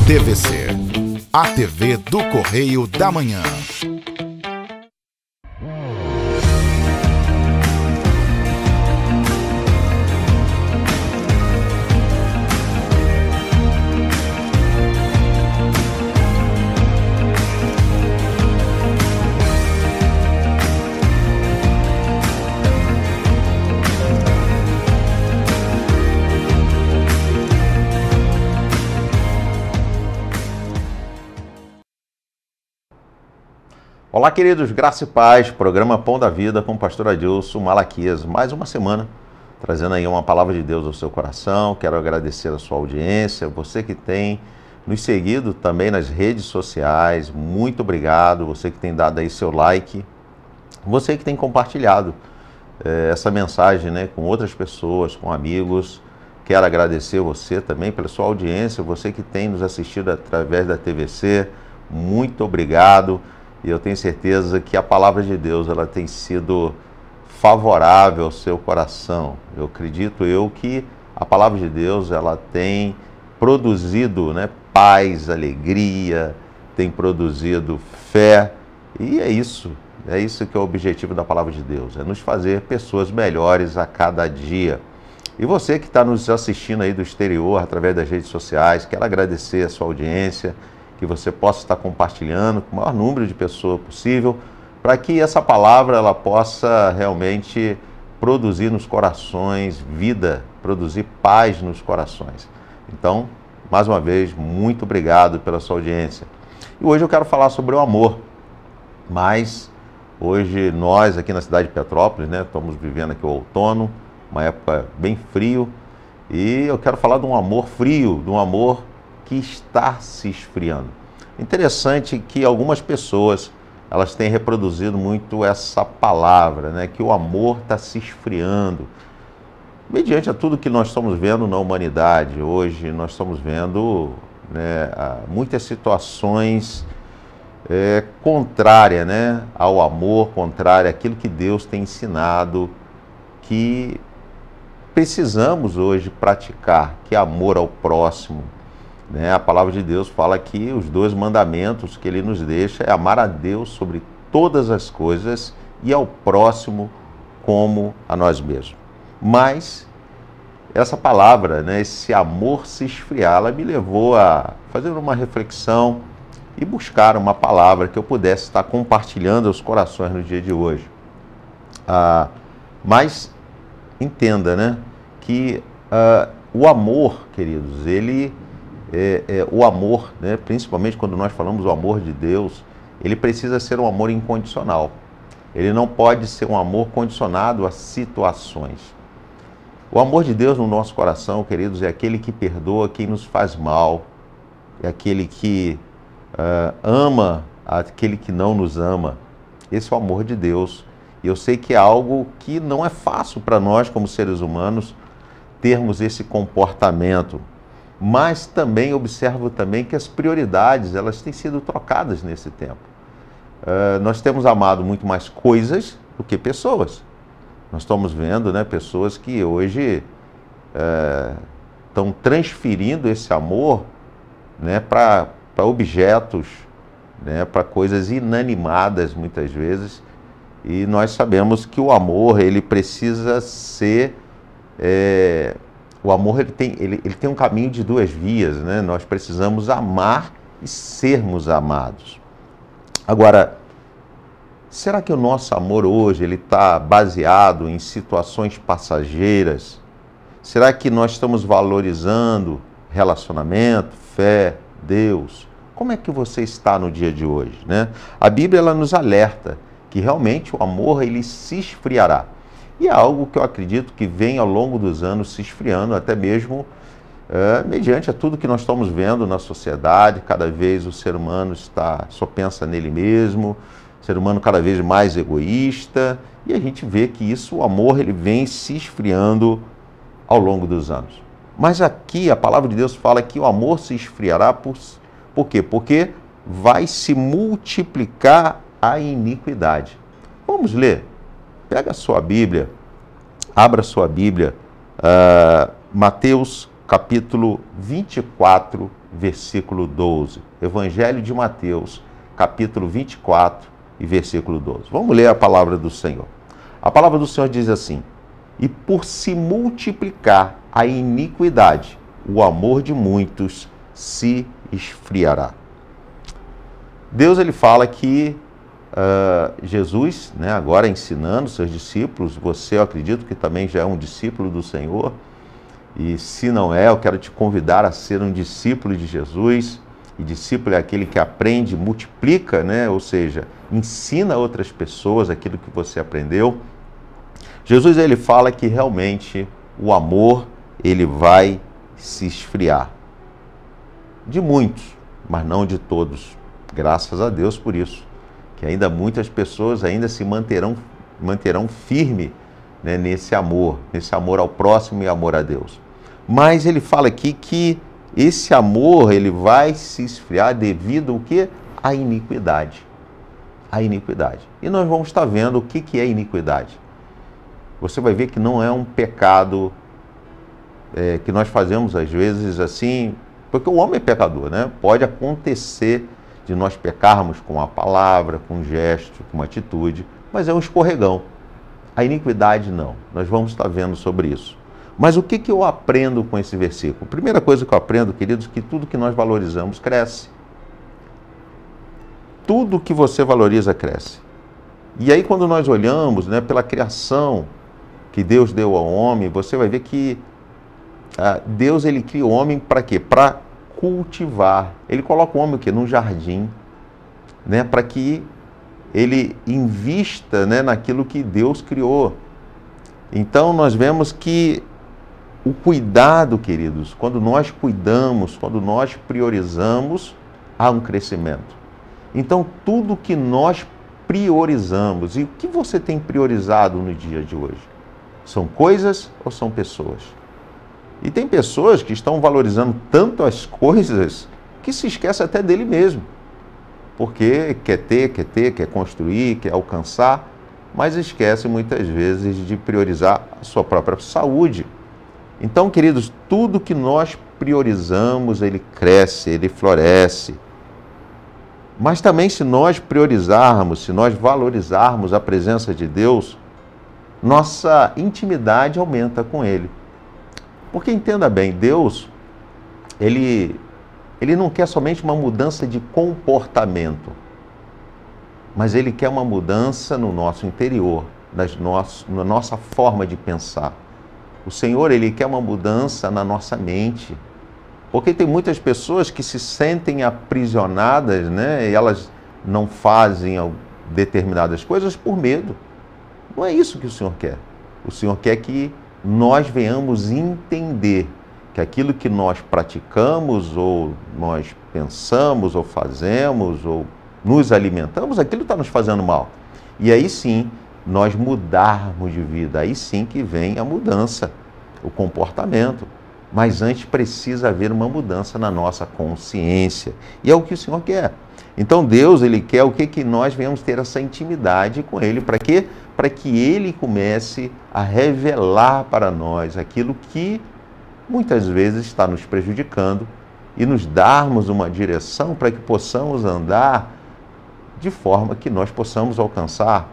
TVC, a TV do Correio da Manhã. Olá, queridos, graça e paz, programa Pão da Vida com o pastor Adilson Malaquias. Mais uma semana, trazendo aí uma palavra de Deus ao seu coração. Quero agradecer a sua audiência, você que tem nos seguido também nas redes sociais, muito obrigado. Você que tem dado aí seu like, você que tem compartilhado essa mensagem, né, com outras pessoas, com amigos. Quero agradecer você também pela sua audiência, você que tem nos assistido através da TVC, muito obrigado. E eu tenho certeza que a palavra de Deus ela tem sido favorável ao seu coração. Eu acredito que a palavra de Deus ela tem produzido, né, paz, alegria, tem produzido fé. E é isso que é o objetivo da palavra de Deus, é nos fazer pessoas melhores a cada dia. E você que está nos assistindo aí do exterior, através das redes sociais, quero agradecer a sua audiência, que você possa estar compartilhando com o maior número de pessoas possível, para que essa palavra ela possa realmente produzir nos corações vida, produzir paz nos corações. Então, mais uma vez, muito obrigado pela sua audiência. E hoje eu quero falar sobre o amor, mas hoje nós aqui na cidade de Petrópolis, né, estamos vivendo aqui o outono, uma época bem frio, e eu quero falar de um amor frio, de um amor que está se esfriando. Interessante que algumas pessoas elas têm reproduzido muito essa palavra, né, que o amor está se esfriando. Mediante a tudo que nós estamos vendo na humanidade, hoje nós estamos vendo, né, muitas situações contrárias, né, ao amor, contrárias àquilo que Deus tem ensinado, que precisamos hoje praticar, que é amor ao próximo. A palavra de Deus fala que os 2 mandamentos que Ele nos deixa é amar a Deus sobre todas as coisas e ao próximo como a nós mesmos. Mas essa palavra, né, esse amor se esfriar, ela me levou a fazer uma reflexão e buscar uma palavra que eu pudesse estar compartilhando aos corações no dia de hoje. Mas entenda, né, que o amor, queridos, o amor, né, principalmente quando nós falamos do amor de Deus, ele precisa ser um amor incondicional. Ele não pode ser um amor condicionado a situações. O amor de Deus no nosso coração, queridos, é aquele que perdoa quem nos faz mal, é aquele que ama aquele que não nos ama. Esse é o amor de Deus. E eu sei que é algo que não é fácil para nós, como seres humanos, termos esse comportamento. Mas também observo também que as prioridades elas têm sido trocadas nesse tempo. Nós temos amado muito mais coisas do que pessoas. Nós estamos vendo, né, pessoas que hoje estão transferindo esse amor, né, para objetos, né, para coisas inanimadas muitas vezes. E nós sabemos que o amor ele precisa ser o amor ele tem um caminho de 2 vias, né? Nós precisamos amar e sermos amados. Agora, será que o nosso amor hoje ele está baseado em situações passageiras? Será que nós estamos valorizando relacionamento, fé, Deus? Como é que você está no dia de hoje, né? A Bíblia ela nos alerta que realmente o amor ele se esfriará. E é algo que eu acredito que vem ao longo dos anos se esfriando, até mesmo mediante a tudo que nós estamos vendo na sociedade. Cada vez o ser humano só pensa nele mesmo, o ser humano cada vez mais egoísta, e a gente vê que isso, o amor, ele vem se esfriando ao longo dos anos. Mas aqui a palavra de Deus fala que o amor se esfriará por quê? Porque vai se multiplicar a iniquidade. Vamos ler. Pega a sua Bíblia, abra a sua Bíblia, Mateus capítulo 24, versículo 12. Evangelho de Mateus, capítulo 24 e versículo 12. Vamos ler a palavra do Senhor. A palavra do Senhor diz assim: e por se multiplicar a iniquidade, o amor de muitos se esfriará. Deus, ele fala que Jesus, né, agora ensinando seus discípulos, você, eu acredito que também já é um discípulo do Senhor, e se não é, eu quero te convidar a ser um discípulo de Jesus. E discípulo é aquele que aprende, multiplica, né, ou seja, ensina outras pessoas aquilo que você aprendeu. Jesus, ele fala que realmente o amor, ele vai se esfriar. De muitos, mas não de todos. Graças a Deus por isso. Que ainda muitas pessoas ainda se manterão firme, né, nesse amor ao próximo e amor a Deus. Mas ele fala aqui que esse amor, ele vai se esfriar devido ao quê? À iniquidade. A iniquidade. E nós vamos estar vendo o que é iniquidade. Você vai ver que não é um pecado que nós fazemos às vezes assim, porque o homem é pecador, né? Pode acontecer de nós pecarmos com a palavra, com um gesto, com uma atitude, mas é um escorregão. A iniquidade não. Nós vamos estar vendo sobre isso. Mas o que eu aprendo com esse versículo? Primeira coisa que eu aprendo, queridos, que tudo que nós valorizamos cresce. Tudo que você valoriza cresce. E aí quando nós olhamos, né, pela criação que Deus deu ao homem, você vai ver que Deus, ele cria o homem para quê? Para cultivar. Ele coloca o homem o quê? Num jardim, né, para que ele invista, né, naquilo que Deus criou. Então nós vemos que o cuidado, queridos, quando nós cuidamos, quando nós priorizamos, há um crescimento. Então tudo que nós priorizamos, e o que você tem priorizado no dia de hoje? São coisas ou são pessoas? E tem pessoas que estão valorizando tanto as coisas que se esquece até dele mesmo. Porque quer construir, quer alcançar, mas esquece muitas vezes de priorizar a sua própria saúde. Então, queridos, tudo que nós priorizamos, ele cresce, ele floresce. Mas também se nós priorizarmos, se nós valorizarmos a presença de Deus, nossa intimidade aumenta com Ele. Porque entenda bem, Deus, Ele não quer somente uma mudança de comportamento, mas Ele quer uma mudança no nosso interior, na nossa forma de pensar. O Senhor, Ele quer uma mudança na nossa mente. Porque tem muitas pessoas que se sentem aprisionadas, né? E elas não fazem determinadas coisas por medo. Não é isso que o Senhor quer. O Senhor quer que nós venhamos entender que aquilo que nós praticamos, ou nós pensamos, ou fazemos, ou nos alimentamos, aquilo está nos fazendo mal. E aí sim, nós mudarmos de vida, aí sim que vem a mudança, o comportamento. Mas antes precisa haver uma mudança na nossa consciência. E é o que o Senhor quer. Então Deus, Ele quer o quê? Que nós venhamos ter essa intimidade com Ele. Para quê? Para que Ele comece a revelar para nós aquilo que muitas vezes está nos prejudicando e nos darmos uma direção para que possamos andar de forma que nós possamos alcançar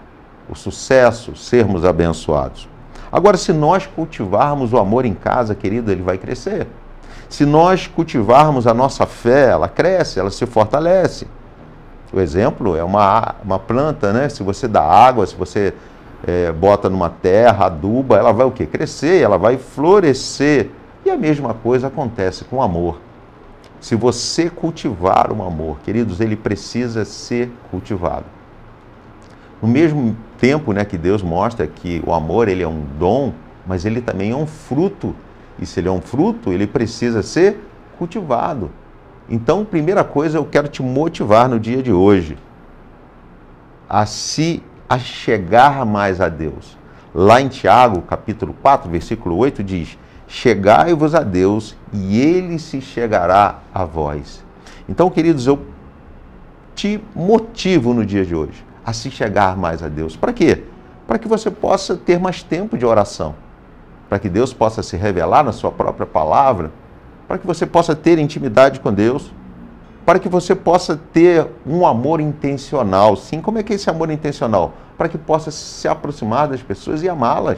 o sucesso, sermos abençoados. Agora, se nós cultivarmos o amor em casa, querido, ele vai crescer. Se nós cultivarmos a nossa fé, ela cresce, ela se fortalece. O exemplo é uma planta, né? Se você dá água, se você bota numa terra, aduba, ela vai o quê? Crescer, ela vai florescer. E a mesma coisa acontece com o amor. Se você cultivar o amor, queridos, ele precisa ser cultivado. No mesmo tempo, né, que Deus mostra que o amor, ele é um dom, mas ele também é um fruto. E se ele é um fruto, ele precisa ser cultivado. Então, primeira coisa, eu quero te motivar no dia de hoje a chegar mais a Deus. Lá em Tiago, capítulo 4, versículo 8, diz: chegai-vos a Deus e Ele se chegará a vós. Então, queridos, eu te motivo no dia de hoje a se chegar mais a Deus. Para quê? para que você possa ter mais tempo de oração, para que Deus possa se revelar na sua própria palavra, para que você possa ter intimidade com Deus, para que você possa ter um amor intencional. Sim, como é que é esse amor intencional? Para que possa se aproximar das pessoas e amá-las,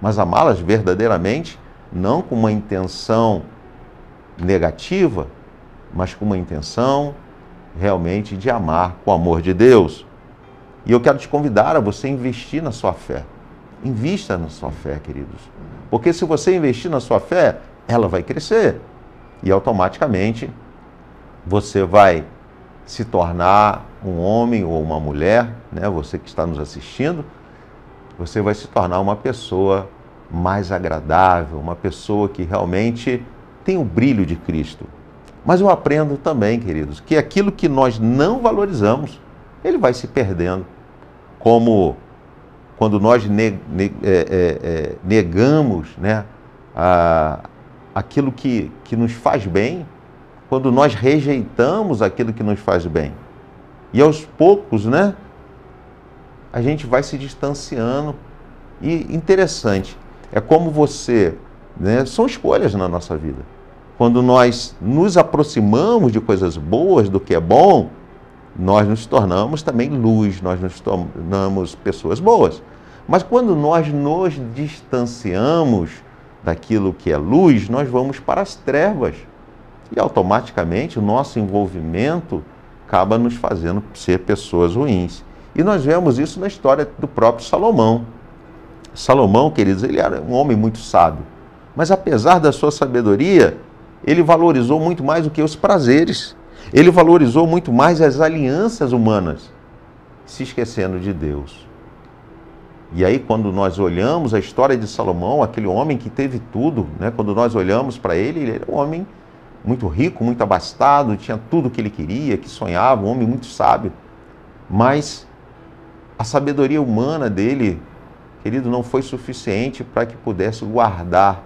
mas amá-las verdadeiramente, não com uma intenção negativa, mas com uma intenção realmente de amar com o amor de Deus. E eu quero te convidar a você investir na sua fé. Invista na sua fé, queridos. Porque se você investir na sua fé, ela vai crescer. E automaticamente você vai se tornar um homem ou uma mulher, né? Você que está nos assistindo, você vai se tornar uma pessoa mais agradável, uma pessoa que realmente tem o brilho de Cristo. Mas eu aprendo também, queridos, que aquilo que nós não valorizamos, ele vai se perdendo. Como quando nós negamos, né, aquilo que nos faz bem, quando nós rejeitamos aquilo que nos faz bem. E aos poucos, né, a gente vai se distanciando. E interessante, é como você, né, são escolhas na nossa vida. Quando nós nos aproximamos de coisas boas, do que é bom, nós nos tornamos também luz, nós nos tornamos pessoas boas. Mas quando nós nos distanciamos daquilo que é luz, nós vamos para as trevas. E automaticamente o nosso envolvimento acaba nos fazendo ser pessoas ruins. E nós vemos isso na história do próprio Salomão. Salomão, queridos, ele era um homem muito sábio. Mas apesar da sua sabedoria, ele valorizou muito mais do que os prazeres. Ele valorizou muito mais as alianças humanas, se esquecendo de Deus. E aí, quando nós olhamos a história de Salomão, aquele homem que teve tudo, né? Quando nós olhamos para ele, ele era um homem muito rico, muito abastado, tinha tudo o que ele queria, que sonhava, um homem muito sábio. Mas a sabedoria humana dele, querido, não foi suficiente para que pudesse guardar,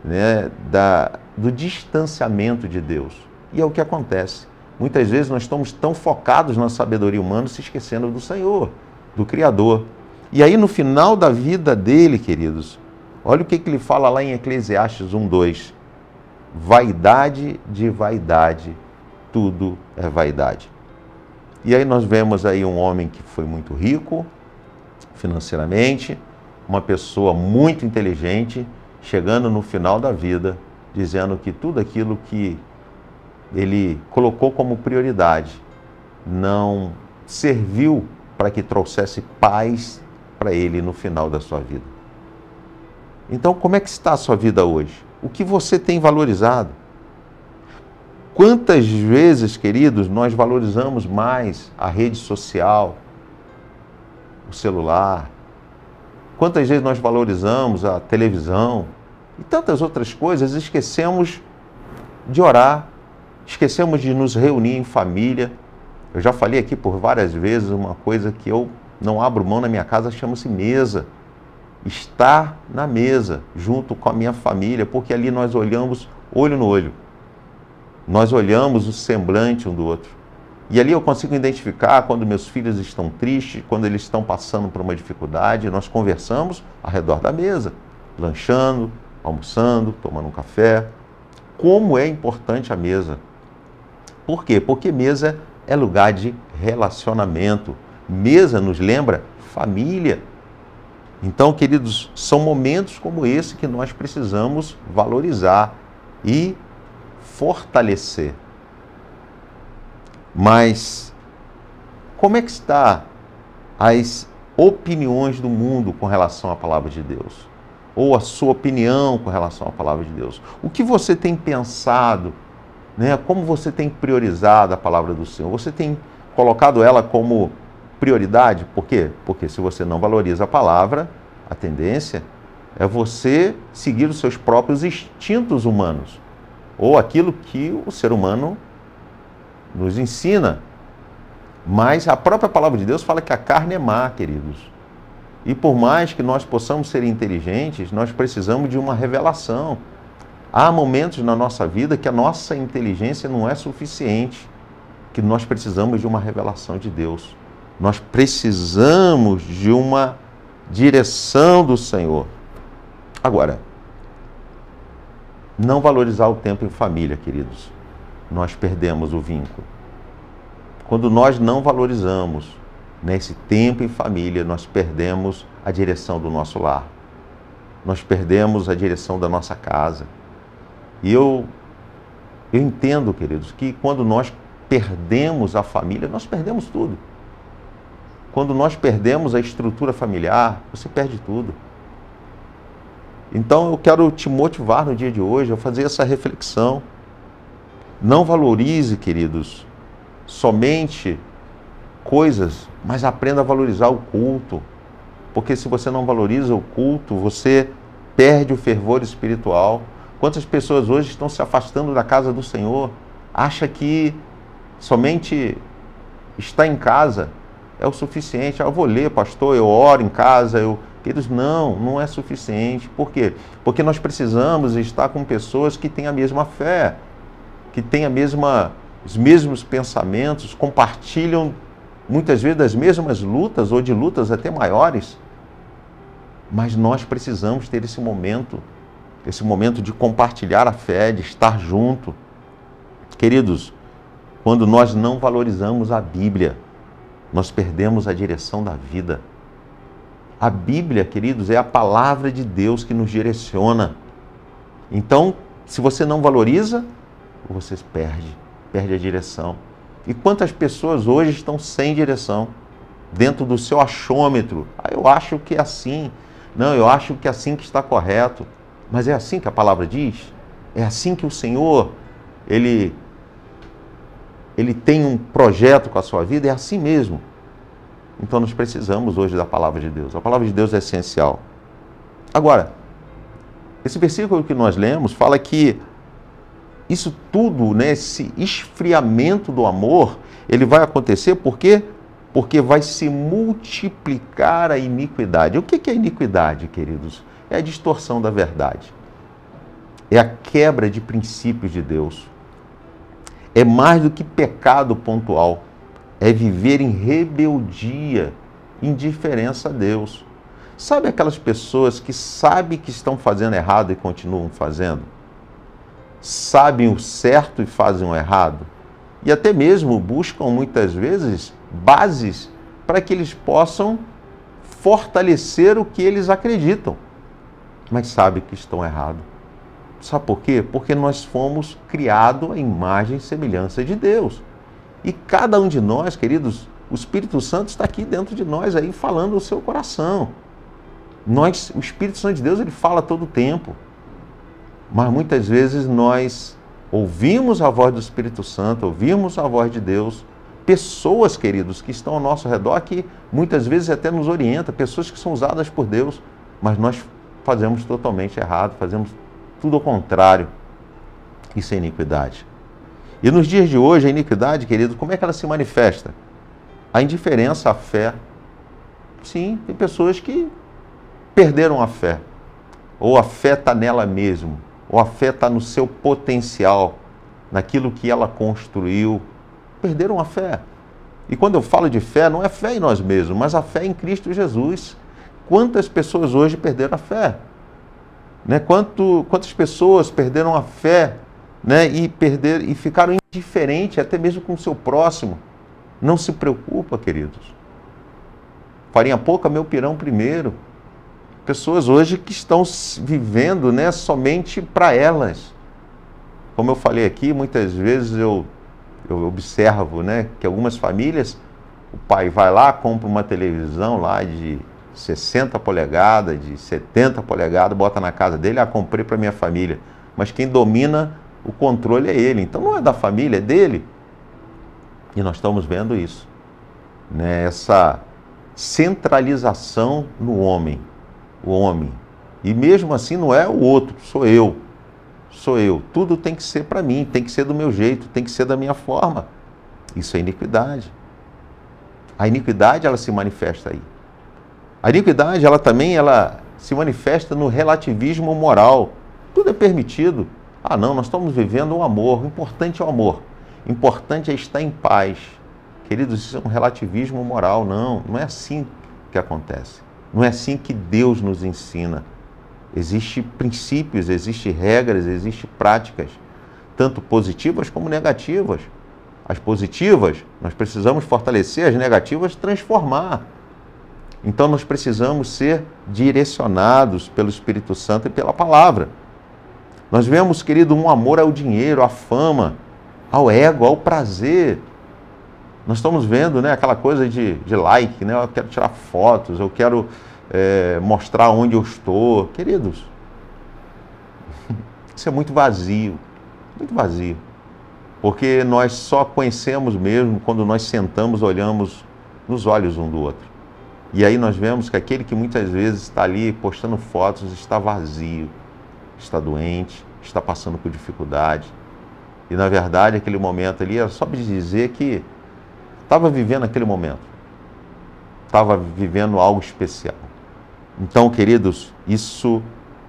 né, do distanciamento de Deus. E é o que acontece. Muitas vezes nós estamos tão focados na sabedoria humana, se esquecendo do Senhor, do Criador. E aí no final da vida dele, queridos, olha o que ele fala lá em Eclesiastes 1:2. Vaidade de vaidade, tudo é vaidade. E aí nós vemos aí um homem que foi muito rico financeiramente, uma pessoa muito inteligente, chegando no final da vida, dizendo que tudo aquilo que ele colocou como prioridade não serviu para que trouxesse paz para ele no final da sua vida. Então, como é que está a sua vida hoje? O que você tem valorizado? Quantas vezes, queridos, nós valorizamos mais a rede social, o celular? Quantas vezes nós valorizamos a televisão e tantas outras coisas, esquecemos de orar, esquecemos de nos reunir em família. Eu já falei aqui por várias vezes uma coisa que eu não abro mão na minha casa, chama-se mesa. Estar na mesa, junto com a minha família, porque ali nós olhamos olho no olho. Nós olhamos o semblante um do outro. E ali eu consigo identificar quando meus filhos estão tristes, quando eles estão passando por uma dificuldade, nós conversamos ao redor da mesa, lanchando, almoçando, tomando um café. Como é importante a mesa. Por quê? Porque mesa é lugar de relacionamento. Mesa nos lembra família. Então, queridos, são momentos como esse que nós precisamos valorizar e fortalecer. Mas como é que está as opiniões do mundo com relação à palavra de Deus? Ou a sua opinião com relação à palavra de Deus? O que você tem pensado, né? Como você tem priorizado a palavra do Senhor? Você tem colocado ela como prioridade? Por quê? Porque se você não valoriza a palavra, a tendência é você seguir os seus próprios instintos humanos, ou aquilo que o ser humano nos ensina. Mas a própria palavra de Deus fala que a carne é má, queridos. E por mais que nós possamos ser inteligentes, nós precisamos de uma revelação. Há momentos na nossa vida que a nossa inteligência não é suficiente, que nós precisamos de uma revelação de Deus. Nós precisamos de uma direção do Senhor. Agora, não valorizar o tempo em família, queridos. Nós perdemos o vínculo. Quando nós não valorizamos esse tempo em família, nós perdemos a direção do nosso lar. Nós perdemos a direção da nossa casa. E eu entendo, queridos, que quando nós perdemos a família, nós perdemos tudo. Quando nós perdemos a estrutura familiar, você perde tudo. Então eu quero te motivar no dia de hoje a fazer essa reflexão. Não valorize, queridos, somente coisas, mas aprenda a valorizar o culto. Porque se você não valoriza o culto, você perde o fervor espiritual. Quantas pessoas hoje estão se afastando da casa do Senhor? Acha que somente estar em casa é o suficiente. Eu vou ler, pastor, eu oro em casa, Queridos, não é suficiente. Por quê? Porque nós precisamos estar com pessoas que têm a mesma fé, que têm os mesmos pensamentos, compartilham muitas vezes das mesmas lutas ou de lutas até maiores. Mas nós precisamos ter esse momento de compartilhar a fé, de estar junto. Queridos, quando nós não valorizamos a Bíblia, nós perdemos a direção da vida. A Bíblia, queridos, é a palavra de Deus que nos direciona. Então, se você não valoriza, você perde a direção. E quantas pessoas hoje estão sem direção, dentro do seu achômetro? Eu acho que é assim. Não, eu acho que é assim que está correto. Mas é assim que a palavra diz? É assim que o Senhor, Ele tem um projeto com a sua vida? É assim mesmo. Então nós precisamos hoje da palavra de Deus. A palavra de Deus é essencial. Agora, esse versículo que nós lemos fala que isso tudo, esse esfriamento do amor, ele vai acontecer por quê? Porque vai se multiplicar a iniquidade. O que é iniquidade, queridos? É a distorção da verdade. É a quebra de princípios de Deus. É mais do que pecado pontual. É viver em rebeldia, indiferença a Deus. Sabe aquelas pessoas que sabem que estão fazendo errado e continuam fazendo? Sabem o certo e fazem o errado? E até mesmo buscam muitas vezes bases para que eles possam fortalecer o que eles acreditam, mas sabem que estão errados. Sabe por quê? Porque nós fomos criados à imagem e semelhança de Deus. E cada um de nós, queridos, o Espírito Santo está aqui dentro de nós, aí falando o seu coração. O Espírito Santo de Deus, ele fala todo o tempo. Mas muitas vezes nós ouvimos a voz do Espírito Santo, ouvimos a voz de Deus. Pessoas, queridos, que estão ao nosso redor, que muitas vezes até nos orientam, pessoas que são usadas por Deus, mas nós fazemos totalmente errado, fazemos tudo ao contrário. Isso é iniquidade. E nos dias de hoje, a iniquidade, querido, como é que ela se manifesta? A indiferença à fé. Sim, tem pessoas que perderam a fé. Ou a fé está nela mesmo. Ou a fé está no seu potencial, naquilo que ela construiu. Perderam a fé. E quando eu falo de fé, não é fé em nós mesmos, mas a fé em Cristo Jesus. Quantas pessoas hoje perderam a fé? Quantas pessoas perderam a fé, e ficaram indiferentes até mesmo com o seu próximo? Não se preocupa, queridos. Farinha pouca, meu pirão primeiro. Pessoas hoje que estão vivendo, somente para elas. Como eu falei aqui, muitas vezes eu observo, que algumas famílias, o pai vai lá, compra uma televisão lá de 60 polegadas, de 70 polegadas, bota na casa dele, comprei para minha família. Mas quem domina o controle é ele. Então não é da família, é dele. E nós estamos vendo isso. Essa centralização no homem. O homem. E mesmo assim não é o outro, sou eu. Sou eu. Tudo tem que ser para mim, tem que ser do meu jeito, tem que ser da minha forma. Isso é iniquidade. A iniquidade, ela se manifesta aí. A iniquidade, ela se manifesta no relativismo moral. Tudo é permitido. Não, nós estamos vivendo o amor. O importante é o amor. O importante é estar em paz. Queridos, isso é um relativismo moral. Não é assim que acontece. Não é assim que Deus nos ensina. Existem princípios, existem regras, existem práticas, tanto positivas como negativas. As positivas, nós precisamos fortalecer, as negativas, transformar. Então nós precisamos ser direcionados pelo Espírito Santo e pela palavra. Nós vemos, querido, um amor ao dinheiro, à fama, ao ego, ao prazer. Nós estamos vendo, né, aquela coisa de like, né? Eu quero tirar fotos, eu quero mostrar onde eu estou. Queridos, isso é muito vazio, muito vazio. Porque nós só conhecemos mesmo quando nós sentamos, olhamos nos olhos um do outro. E aí nós vemos que aquele que muitas vezes está ali postando fotos está vazio, está doente, está passando por dificuldade. E na verdade aquele momento ali era só de dizer que estava vivendo aquele momento, estava vivendo algo especial. Então, queridos, isso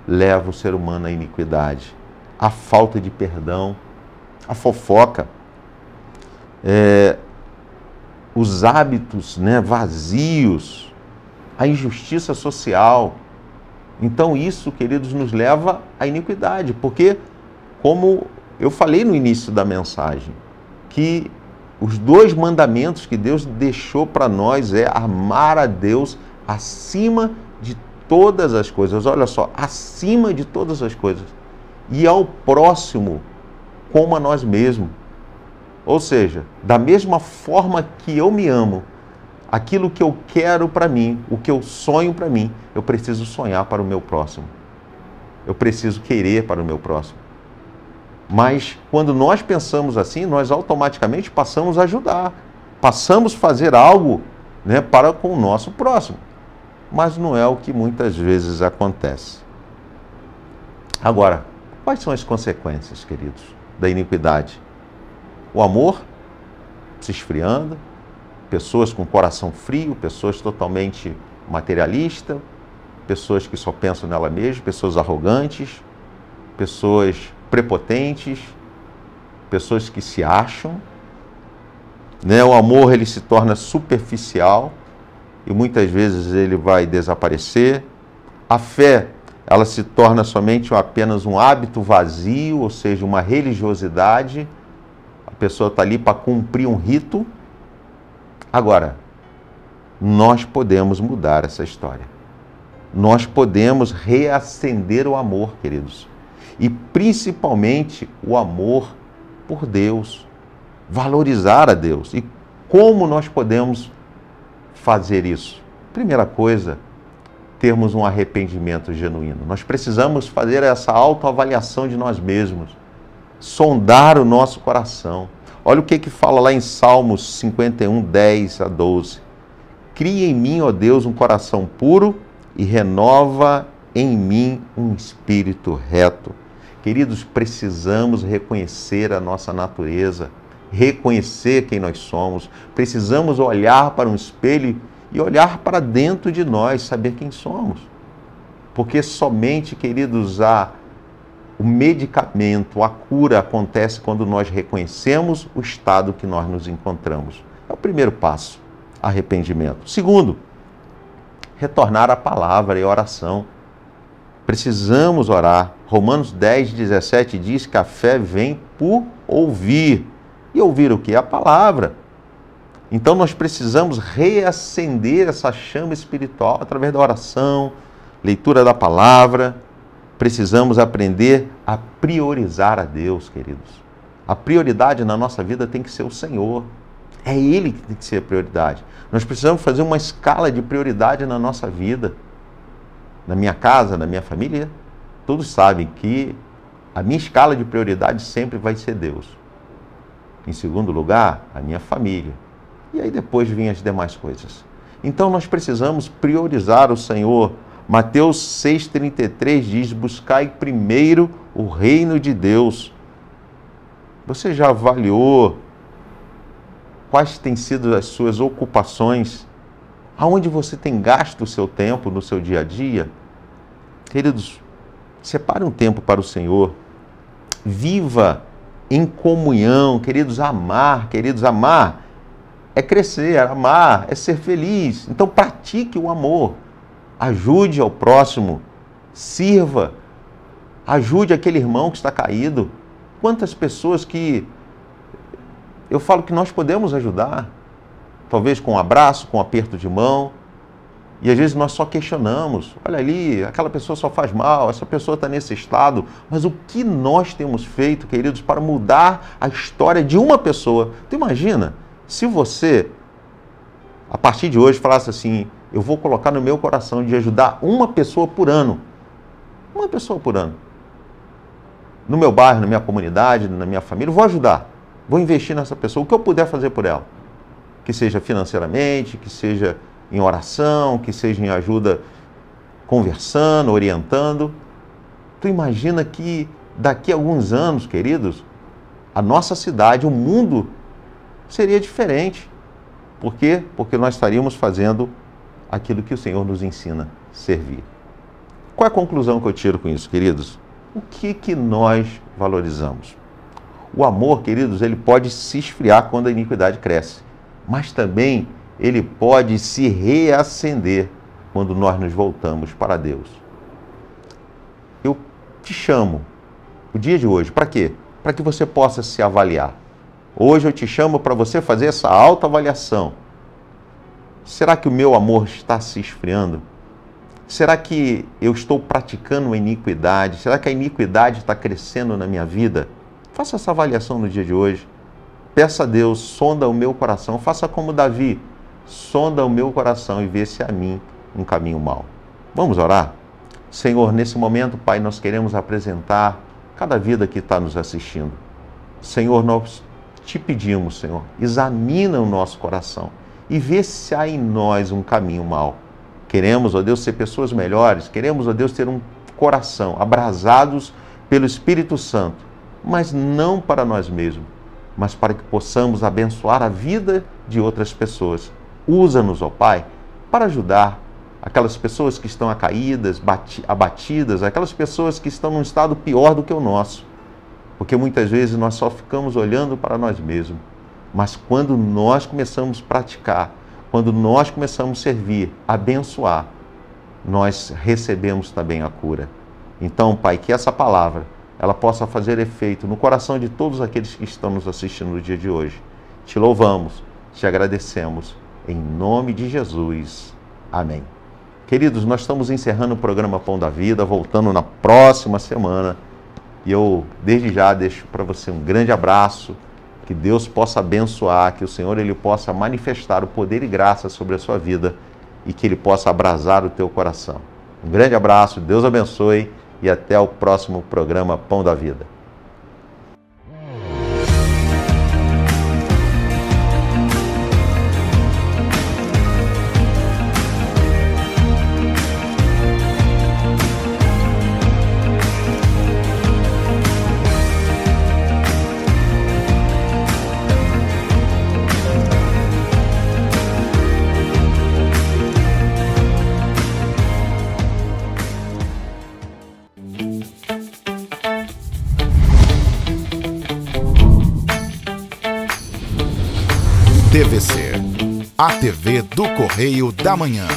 leva o ser humano à iniquidade, à falta de perdão, à fofoca, os hábitos, né, vazios, a injustiça social. Então isso, queridos, nos leva à iniquidade, porque, como eu falei no início da mensagem, que os 2 mandamentos que Deus deixou para nós é amar a Deus acima de todas as coisas. Olha só, acima de todas as coisas. E ao próximo como a nós mesmos. Ou seja, da mesma forma que eu me amo, aquilo que eu quero para mim, o que eu sonho para mim, eu preciso sonhar para o meu próximo. Eu preciso querer para o meu próximo. Mas quando nós pensamos assim, nós automaticamente passamos a ajudar, passamos a fazer algo, né, para com o nosso próximo. Mas não é o que muitas vezes acontece. Agora, quais são as consequências, queridos, da iniquidade? O amor se esfriando, pessoas com coração frio, pessoas totalmente materialistas, pessoas que só pensam nela mesma, pessoas arrogantes, pessoas prepotentes, pessoas que se acham, né? O amor, ele se torna superficial e muitas vezes ele vai desaparecer. A fé, ela se torna somente apenas um hábito vazio, ou seja, uma religiosidade. A pessoa está ali para cumprir um rito. Agora, nós podemos mudar essa história. Nós podemos reacender o amor, queridos. E principalmente o amor por Deus. Valorizar a Deus. E como nós podemos fazer isso? Primeira coisa, termos um arrependimento genuíno. Nós precisamos fazer essa autoavaliação de nós mesmos. Sondar o nosso coração. Olha o que fala lá em Salmos 51, 10 a 12. Cria em mim, ó Deus, um coração puro e renova em mim um espírito reto. Queridos, precisamos reconhecer a nossa natureza, reconhecer quem nós somos. Precisamos olhar para um espelho e olhar para dentro de nós, saber quem somos. Porque somente, queridos, o medicamento, a cura acontece quando nós reconhecemos o estado que nós nos encontramos. É o primeiro passo, arrependimento. Segundo, retornar à palavra e oração. Precisamos orar. Romanos 10, 17 diz que a fé vem por ouvir. E ouvir o quê? A palavra. Então nós precisamos reacender essa chama espiritual através da oração, leitura da palavra. Precisamos aprender a priorizar a Deus, queridos. A prioridade na nossa vida tem que ser o Senhor. É Ele que tem que ser a prioridade. Nós precisamos fazer uma escala de prioridade na nossa vida. Na minha casa, na minha família, todos sabem que a minha escala de prioridade sempre vai ser Deus. Em segundo lugar, a minha família. E aí depois vêm as demais coisas. Então nós precisamos priorizar o Senhor. Mateus 6,33 diz, buscai primeiro o reino de Deus. Você já avaliou quais têm sido as suas ocupações? Aonde você tem gasto o seu tempo no seu dia a dia? Queridos, separe um tempo para o Senhor. Viva em comunhão, queridos, amar é crescer, amar é ser feliz. Então pratique o amor. ajude ao próximo, sirva, ajude aquele irmão que está caído. Quantas pessoas que eu falo que nós podemos ajudar, talvez com um abraço, com um aperto de mão, e às vezes nós só questionamos, olha ali, aquela pessoa só faz mal, essa pessoa está nesse estado, mas o que nós temos feito, queridos, para mudar a história de uma pessoa? Tu imagina, se você, a partir de hoje, falasse assim, eu vou colocar no meu coração de ajudar uma pessoa por ano, no meu bairro, na minha comunidade, na minha família, eu vou ajudar, vou investir nessa pessoa, o que eu puder fazer por ela, que seja financeiramente, que seja em oração, que seja em ajuda conversando, orientando. Tu imagina que daqui a alguns anos, queridos, a nossa cidade, o mundo seria diferente. Por quê? Porque nós estaríamos fazendo aquilo que o Senhor nos ensina, servir. Qual é a conclusão que eu tiro com isso, queridos? O que nós valorizamos? O amor, queridos, ele pode se esfriar quando a iniquidade cresce, mas também ele pode se reacender quando nós nos voltamos para Deus. Eu te chamo, o dia de hoje, para quê? Para que você possa se avaliar. Hoje eu te chamo para você fazer essa autoavaliação. Será que o meu amor está se esfriando? Será que eu estou praticando a iniquidade? Será que a iniquidade está crescendo na minha vida? Faça essa avaliação no dia de hoje. Peça a Deus, sonda o meu coração. Faça como Davi. Sonda o meu coração e vê se há em mim um caminho mau. Vamos orar? Senhor, nesse momento, Pai, nós queremos apresentar cada vida que está nos assistindo. Senhor, nós te pedimos, Senhor, examina o nosso coração e vê se há em nós um caminho mau. Queremos, ó Deus, ser pessoas melhores, queremos, ó Deus, ter um coração abrasados pelo Espírito Santo, mas não para nós mesmos, mas para que possamos abençoar a vida de outras pessoas. Usa-nos, ó Pai, para ajudar aquelas pessoas que estão caídas, abatidas, aquelas pessoas que estão num estado pior do que o nosso. Porque muitas vezes nós só ficamos olhando para nós mesmos. Mas quando nós começamos a praticar, quando nós começamos a servir, abençoar, nós recebemos também a cura. Então, Pai, que essa palavra ela possa fazer efeito no coração de todos aqueles que estão nos assistindo no dia de hoje. Te louvamos, te agradecemos. Em nome de Jesus. Amém. Queridos, nós estamos encerrando o programa Pão da Vida, voltando na próxima semana. E eu, desde já, deixo para você um grande abraço, que Deus possa abençoar, que o Senhor ele possa manifestar o poder e graça sobre a sua vida e que Ele possa abrasar o teu coração. Um grande abraço, Deus abençoe e até o próximo programa Pão da Vida. TVC, a TV do Correio da Manhã.